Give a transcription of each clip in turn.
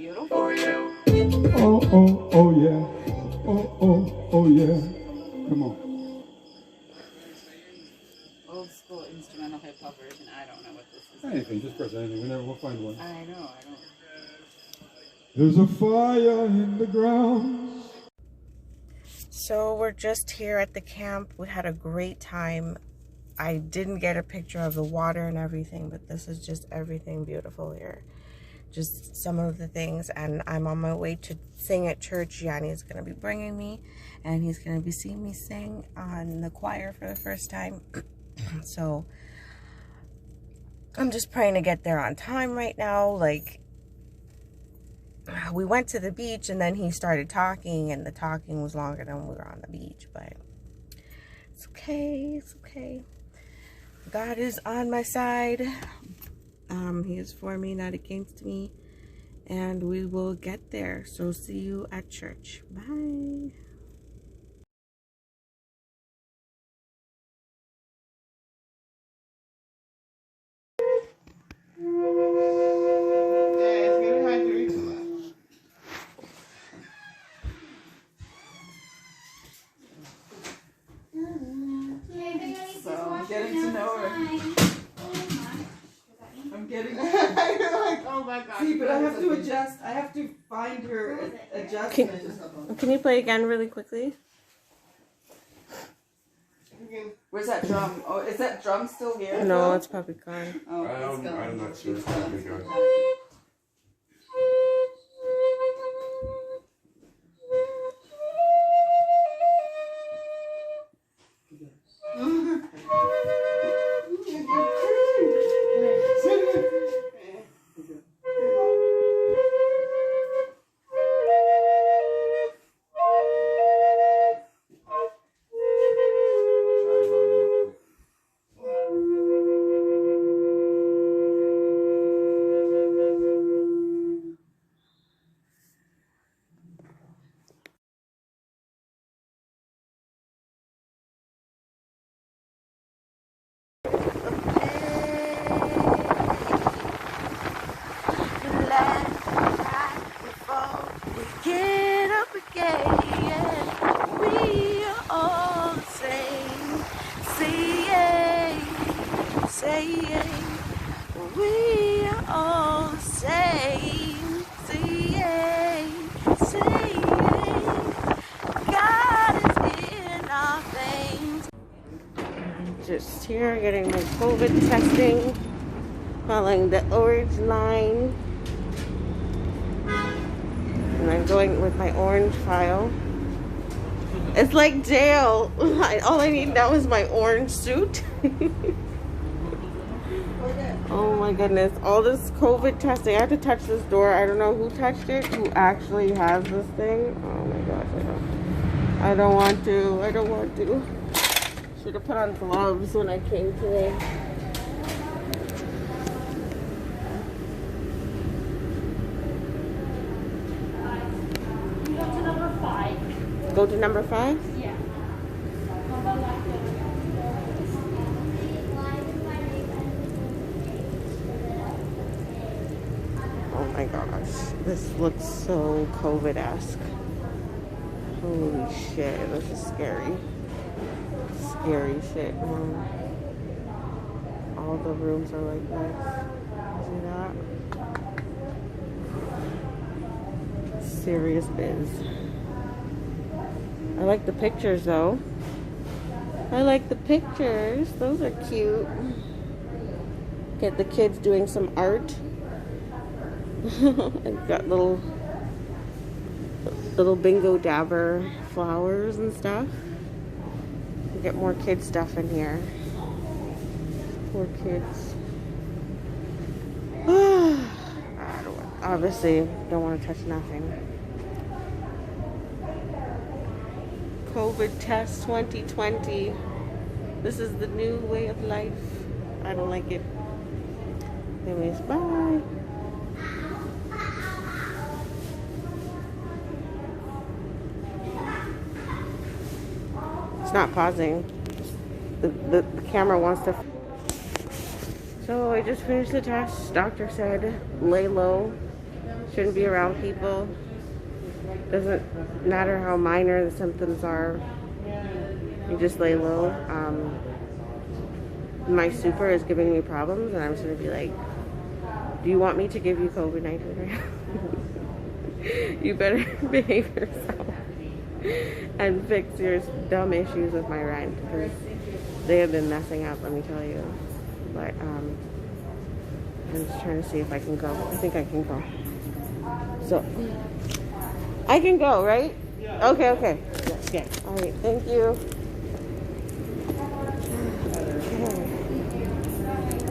beautiful. Oh, oh, oh yeah. Oh, oh, oh yeah. Come on. Old school instrumental hip hop version. I don't know what this is. Anything, just press anything. We'll find one. I know, I don't. There's a fire in the ground. So we're just here at the camp. We had a great time. I didn't get a picture of the water and everything, but this is just everything beautiful here. Just some of the things, and I'm on my way to sing at church. Yanni is going to be bringing me, and he's going to be seeing me sing on the choir for the first time. So I'm just praying to get there on time right now. Like, we went to the beach and then he started talking, and the talking was longer than we were on the beach, but it's okay. It's okay. God is on my side. He is for me, not against me, and we will get there. So see you at church. Bye. Getting to know her. I'm getting. You're like, oh my god. See, but I have to adjust. I have to find her adjustment. Can you play again really quickly? Where's that drum? Oh, is that drum still here? No, it's probably gone. Oh, it's gone. I'm not sure. It's probably gone. Get up again, we are all the same. Saying, we are all the same. Saying, God is in our veins. Just here getting my COVID testing, following the orange line. And I'm going with my orange file. It's like jail. All I need now is my orange suit. Oh my goodness. All this COVID testing. I have to touch this door. I don't know who touched it, who actually has this thing. Oh my gosh, I don't want to. Should have put on gloves when I came today. Go to number 5? Yeah. Oh my gosh. This looks so COVID-esque. Holy shit. This is scary. Scary shit. All the rooms are like this. See that? Serious biz. I like the pictures though. I like the pictures. Those are cute. Get the kids doing some art. I've got little bingo dabber flowers and stuff. Get more kid stuff in here. Poor kids. Obviously don't want to touch nothing. COVID test 2020. This is the new way of life. I don't like it. Anyways, bye. It's not pausing. The camera wants to. So I just finished the test. Doctor said lay low. Shouldn't be around people. Doesn't matter how minor the symptoms are. You just lay low. My super is giving me problems, and I'm just gonna be like, do you want me to give you COVID-19 right now? You better behave yourself and fix your dumb issues with my rent, because they have been messing up, let me tell you. But I'm just trying to see if I can go. I think I can go. So I can go, right? Okay, okay. Yeah. All right, thank you.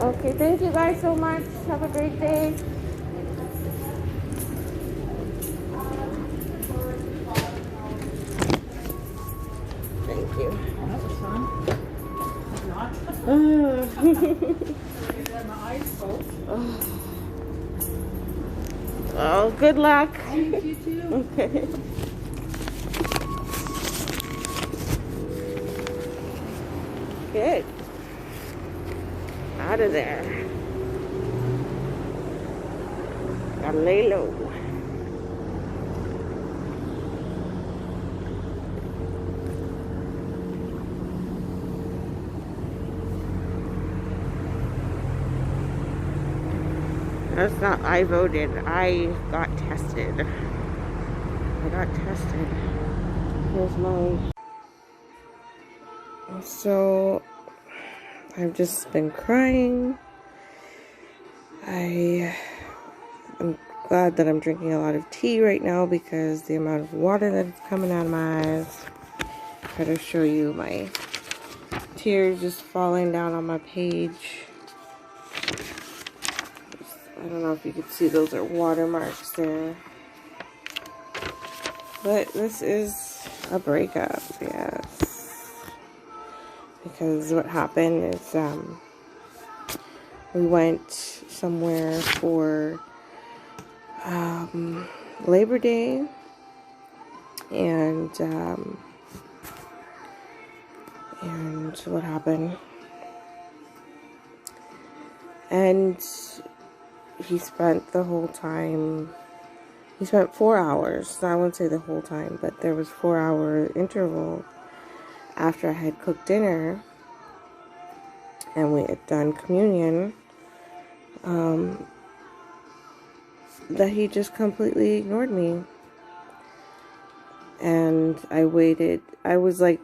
Okay, thank you guys so much. Have a great day. Thank you. That was fun. Not. My eyes closed. Oh, good luck. Thank you too. Okay. Good. Out of there. Gotta lay low. That's not I voted. I got tested. I got tested. Here's mine. So I've just been crying. I'm glad that I'm drinking a lot of tea right now because the amount of water that's coming out of my eyes. Try to show you my tears just falling down on my page. I don't know if you can see, those are watermarks there. But this is a breakup, yes. Because what happened is we went somewhere for Labor Day, and what happened? And he spent the whole time, he spent 4 hours, so I wouldn't say the whole time, but there was 4-hour interval after I had cooked dinner and we had done communion, that he just completely ignored me. And I waited. I was like,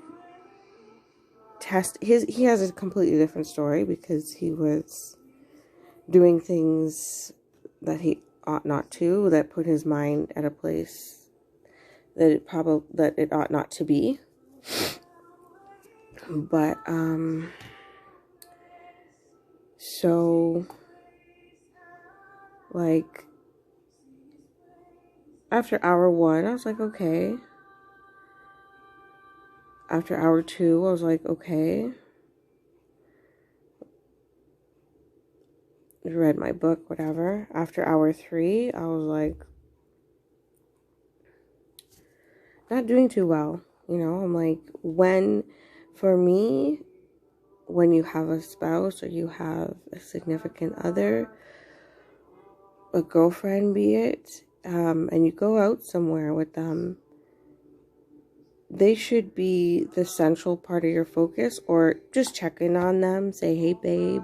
he has a completely different story because he was doing things that he ought not to, that put his mind at a place that it ought not to be. But so like after hour 1 I was like, okay. After hour 2 I was like, okay. Read my book, whatever. After hour 3 I was like, not doing too well, you know. I'm like, for me, when you have a spouse or you have a significant other, a girlfriend be it, and you go out somewhere with them, they should be the central part of your focus, or just check in on them, say, hey babe,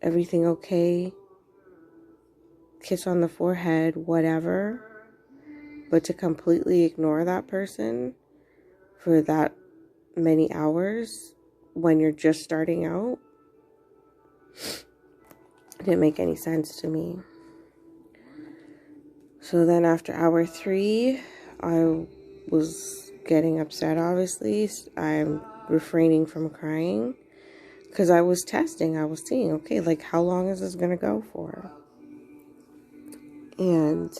everything okay, kiss on the forehead, whatever. But to completely ignore that person for that many hours when you're just starting out, didn't make any sense to me. So then after hour 3, I was getting upset, obviously. I'm refraining from crying because I was testing. I was seeing, okay, like, how long is this going to go for? And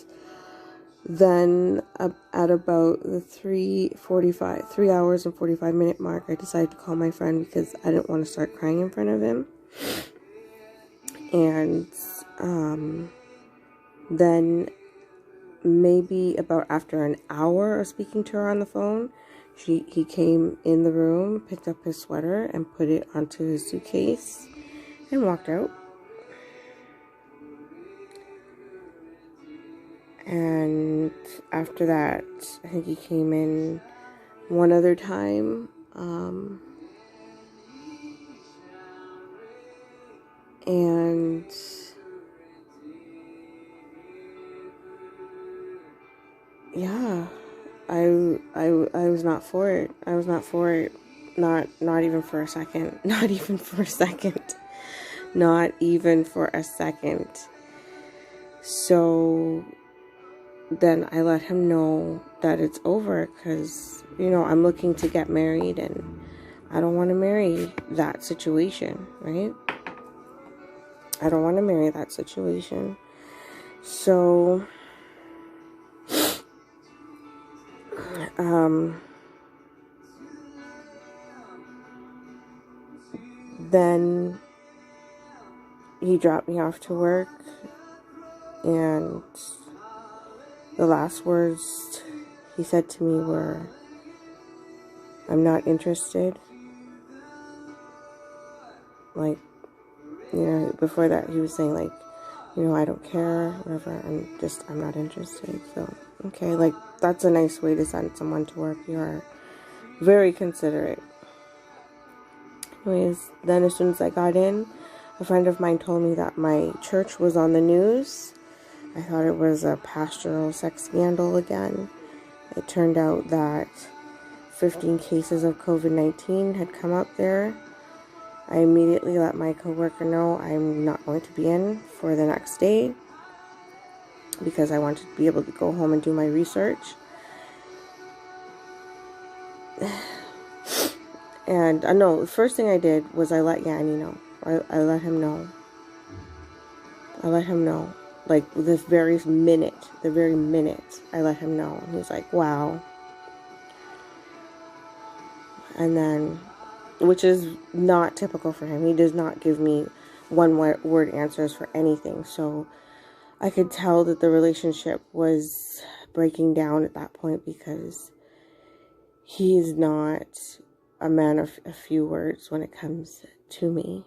then at about the 3 hours and 45 minute mark, I decided to call my friend because I didn't want to start crying in front of him. And then maybe about after an hour of speaking to her on the phone, he came in the room, picked up his sweater and put it onto his suitcase and walked out. And after that, I think he came in one other time. And yeah, I was not for it. I was not for it. Not even for a second. Not even for a second. Not even for a second. So then I let him know that it's over, because, you know, I'm looking to get married and I don't want to marry that situation, right? I don't want to marry that situation. So, then he dropped me off to work, and the last words he said to me were, "I'm not interested." Like, you know, before that he was saying, like, you know, "I don't care, whatever, I'm not interested." So, okay, like, that's a nice way to send someone to work. You are very considerate. Anyways, then as soon as I got in, a friend of mine told me that my church was on the news. I thought it was a pastoral sex scandal again. It turned out that 15 cases of COVID-19 had come up there. I immediately let my coworker know I'm not going to be in for the next day, because I wanted to be able to go home and do my research. And no, the first thing I did was I let Yanni know. I let him know. I let him know. Like, the very minute, I let him know. And he's like, wow. And then, which is not typical for him. He does not give me one-word answers for anything. So I could tell that the relationship was breaking down at that point, because he is not a man of a few words when it comes to me.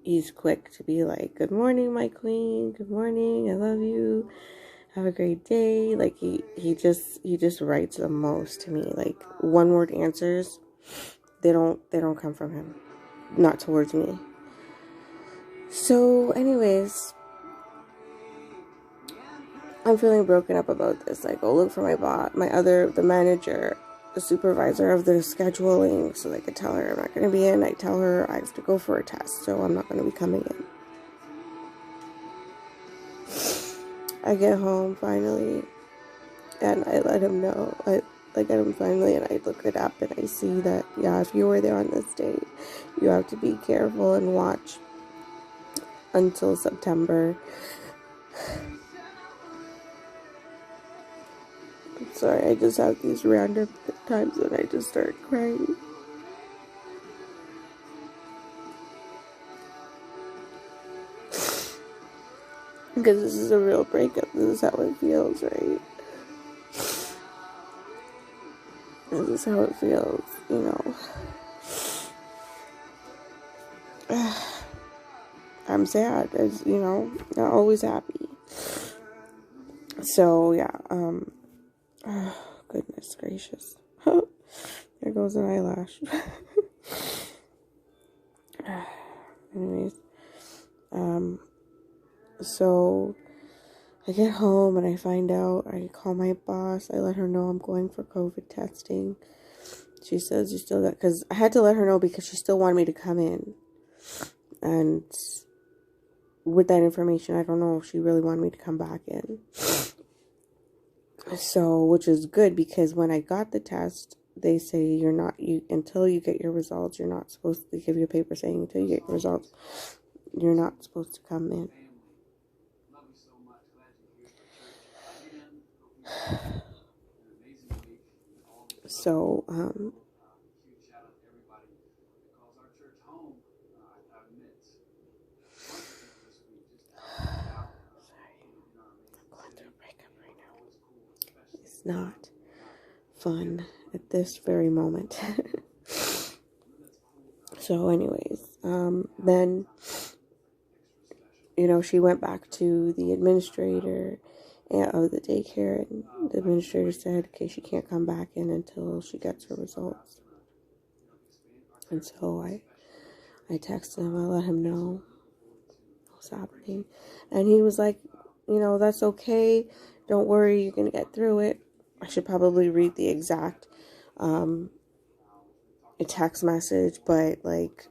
He's quick to be like, "Good morning, my queen. Good morning. I love you. Have a great day." Like, he just writes the most to me. Like, one-word answers, they don't come from him. Not towards me. So, anyways, I'm feeling broken up about this. I go look for my boss, the manager, the supervisor of the scheduling, so they could tell her I'm not going to be in. I tell her I have to go for a test, so I'm not going to be coming in. I get home finally, and I let him know. I get him finally, and I look it up, and I see that, yeah, if you were there on this date, you have to be careful and watch until September. I'm sorry, I just have these random times when I just start crying. Because this is a real breakup. This is how it feels, right? This is how it feels, you know. I'm sad, as you know, not always happy. So, yeah, goodness gracious. There goes an eyelash. Anyways, so I get home and I find out. I call my boss. I let her know I'm going for COVID testing. She says, "You still got," because I had to let her know because she still wanted me to come in. And with that information, I don't know if she really wanted me to come back in. So, which is good, because when I got the test, they say until you get your results, you're not supposed to give you a paper saying until you get your results, you're not supposed to come in. So, it's not fun at this very moment. So anyways, then, she went back to the administrator of the daycare, and the administrator said, okay, she can't come back in until she gets her results. And so I texted him, I let him know what's happening. And he was like, that's okay. Don't worry, you're going to get through it. I should probably read the exact text message, but like,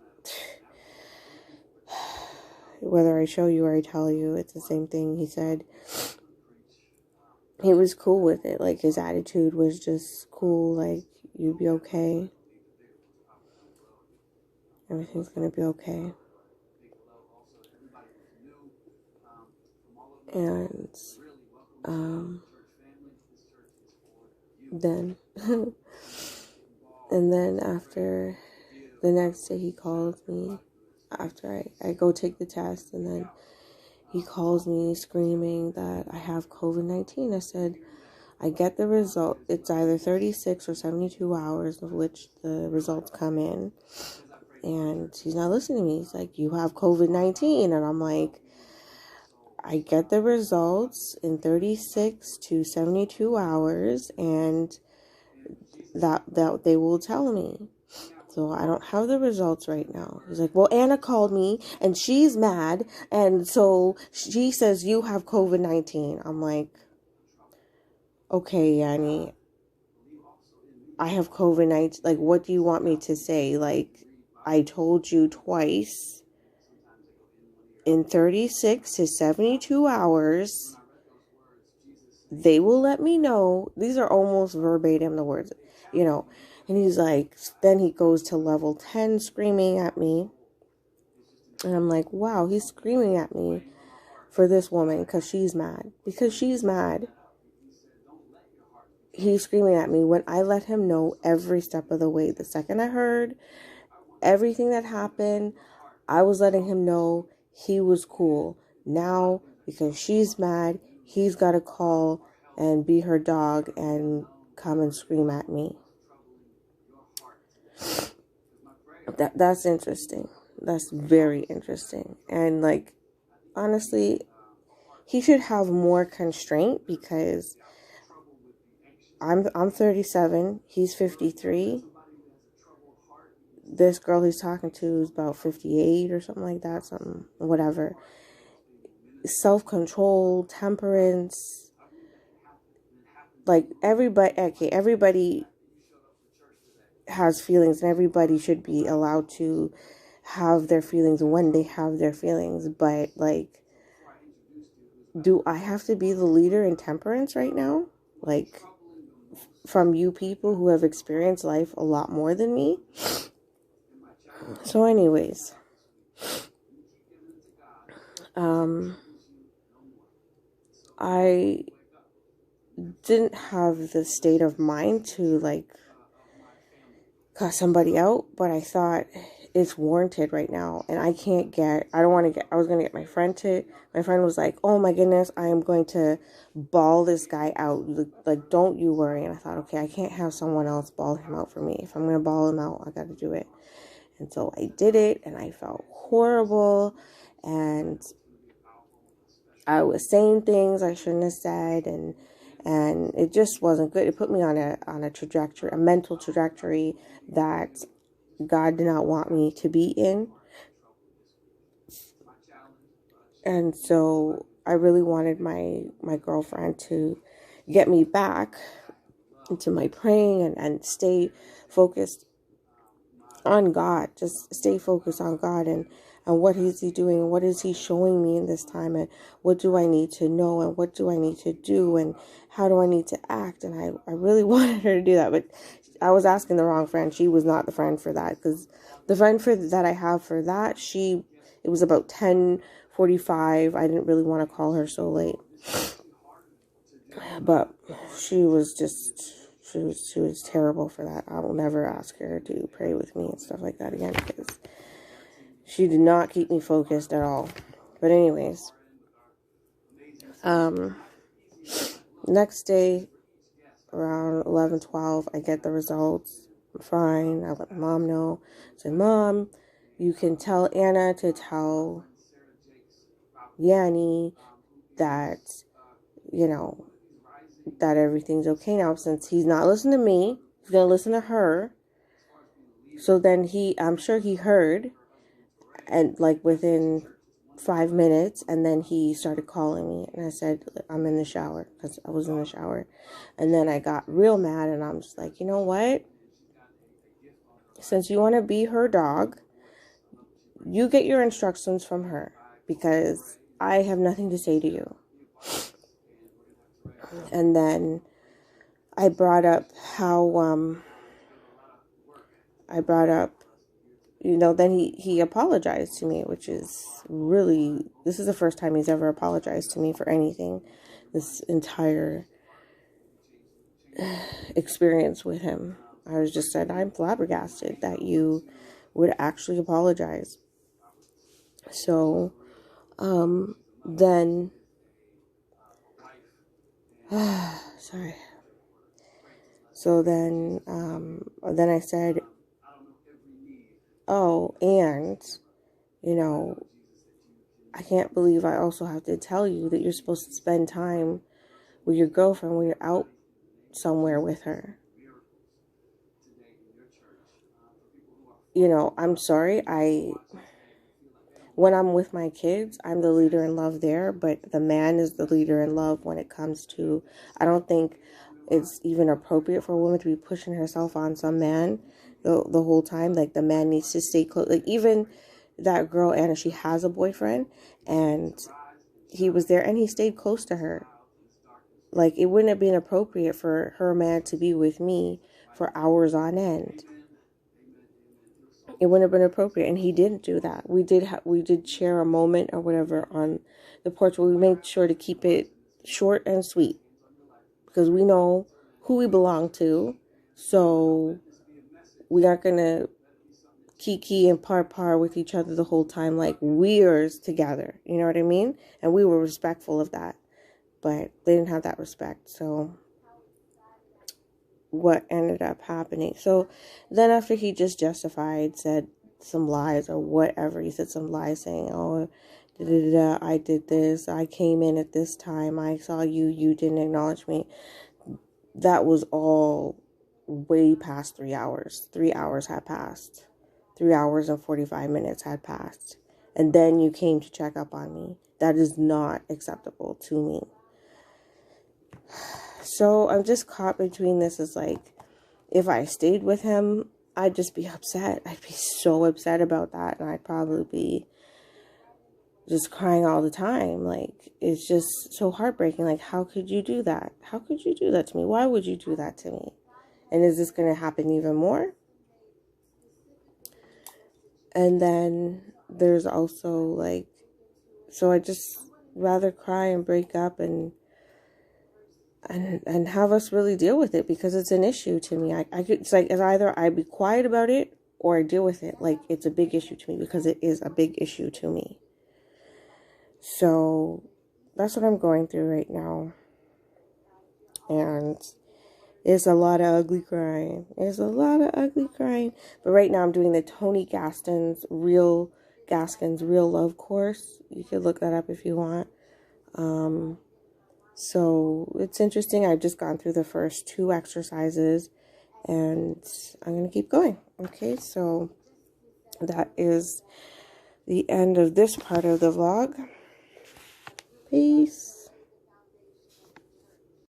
whether I show you or I tell you, it's the same thing. He said he was cool with it. Like, his attitude was just cool. Like, you'd be okay. Everything's gonna be okay. And then and then after the next day, he calls me after I go take the test, and then he calls me screaming that I have COVID-19. I said, I get the result. It's either 36 or 72 hours of which the results come in. And he's not listening to me. He's like, you have COVID-19. And I'm like, I get the results in 36 to 72 hours, and that they will tell me. So I don't have the results right now. He's like, well, Anna called me and she's mad, and so she says you have COVID-19. I'm like, okay, Annie, I have COVID-19. Like, what do you want me to say? Like, I told you twice, in 36 to 72 hours, they will let me know. These are almost verbatim the words, And he's like, then he goes to level 10 screaming at me. And I'm like, wow, he's screaming at me for this woman because she's mad. Because she's mad. He's screaming at me when I let him know every step of the way. The second I heard everything that happened, I was letting him know he was cool. Now, because she's mad, he's got to call and be her dog and come and scream at me. That's interesting. That's very interesting. And like, honestly, he should have more constraint, because I'm 37, he's 53. This girl he's talking to is about 58 or something like that, whatever. Self-control, temperance, like everybody has feelings, and everybody should be allowed to have their feelings when they have their feelings. But like, do I have to be the leader in temperance right now? Like, from you people who have experienced life a lot more than me? So anyways, I didn't have the state of mind to like cuss somebody out, but I thought it's warranted right now, and I was going to get my friend was like, oh my goodness, I am going to bawl this guy out, like, don't you worry. And I thought, okay, I can't have someone else bawl him out for me. If I'm going to bawl him out, I got to do it. And so I did it, and I felt horrible, and I was saying things I shouldn't have said, and it just wasn't good. It put me on a trajectory, a mental trajectory that God did not want me to be in. And so I really wanted my girlfriend to get me back into my praying and stay focused on God. Just stay focused on God and what is he doing, and what is he showing me in this time, and what do I need to know, and what do I need to do, and how do I need to act. And I really wanted her to do that, but I was asking the wrong friend. She was not the friend for that, because the friend that I have for that, it was about 10:45. I didn't really want to call her so late, but she was terrible for that. I will never ask her to pray with me and stuff like that again, because she did not keep me focused at all. But anyways, next day around 11:12, I get the results. I'm fine. I let my mom know. I said, Mom, you can tell Anna to tell Yanni that, you know, that everything's okay now, since he's not listening to me. He's going to listen to her. So then I'm sure he heard, and like within 5 minutes, and then he started calling me, and I said, I'm in the shower, because I was in the shower. And then I got real mad, and I'm just like, you know what? Since you want to be her dog, you get your instructions from her, because I have nothing to say to you. And then I brought up how, then he apologized to me, which is really, this is the first time he's ever apologized to me for anything, this entire experience with him. I was just said, I'm flabbergasted that you would actually apologize. So, then, sorry. So then I said, oh, and, you know, I can't believe I also have to tell you that you're supposed to spend time with your girlfriend when you're out somewhere with her. You know, I'm sorry, when I'm with my kids, I'm the leader in love there, but the man is the leader in love when it comes to, I don't think it's even appropriate for a woman to be pushing herself on some man the whole time. Like, the man needs to stay close. Like, even that girl, Anna, she has a boyfriend, and he was there, and he stayed close to her. Like, it wouldn't have been appropriate for her man to be with me for hours on end. It wouldn't have been appropriate, and he didn't do that. We did share a moment or whatever on the porch, where we made sure to keep it short and sweet, because we know who we belong to. So we aren't gonna kiki and par with each other the whole time, like we're together. You know what I mean? And we were respectful of that, but they didn't have that respect. So what ended up happening? So then after he just justified, said some lies or whatever, he said some lies saying, oh, I did this, I came in at this time, I saw you, you didn't acknowledge me. That was all way past 3 hours. 3 hours had passed. 3 hours and 45 minutes had passed. And then you came to check up on me. That is not acceptable to me. So I'm just caught between this. Is like, if I stayed with him, I'd just be upset. I'd be so upset about that. And I'd probably be just crying all the time. Like, it's just so heartbreaking. Like, how could you do that? How could you do that to me? Why would you do that to me? And is this going to happen even more? And then there's also like, so I just rather cry and break up and have us really deal with it, because it's an issue to me. It's like, it's either I be quiet about it or I deal with it. Like, it's a big issue to me, because it is a big issue to me. So that's what I'm going through right now. And it's a lot of ugly crying. It's a lot of ugly crying. But right now I'm doing the Tony Gaskins Real Love course. You could look that up if you want. So it's interesting. I've just gone through the first 2 exercises, and I'm going to keep going. Okay, so that is the end of this part of the vlog. Peace.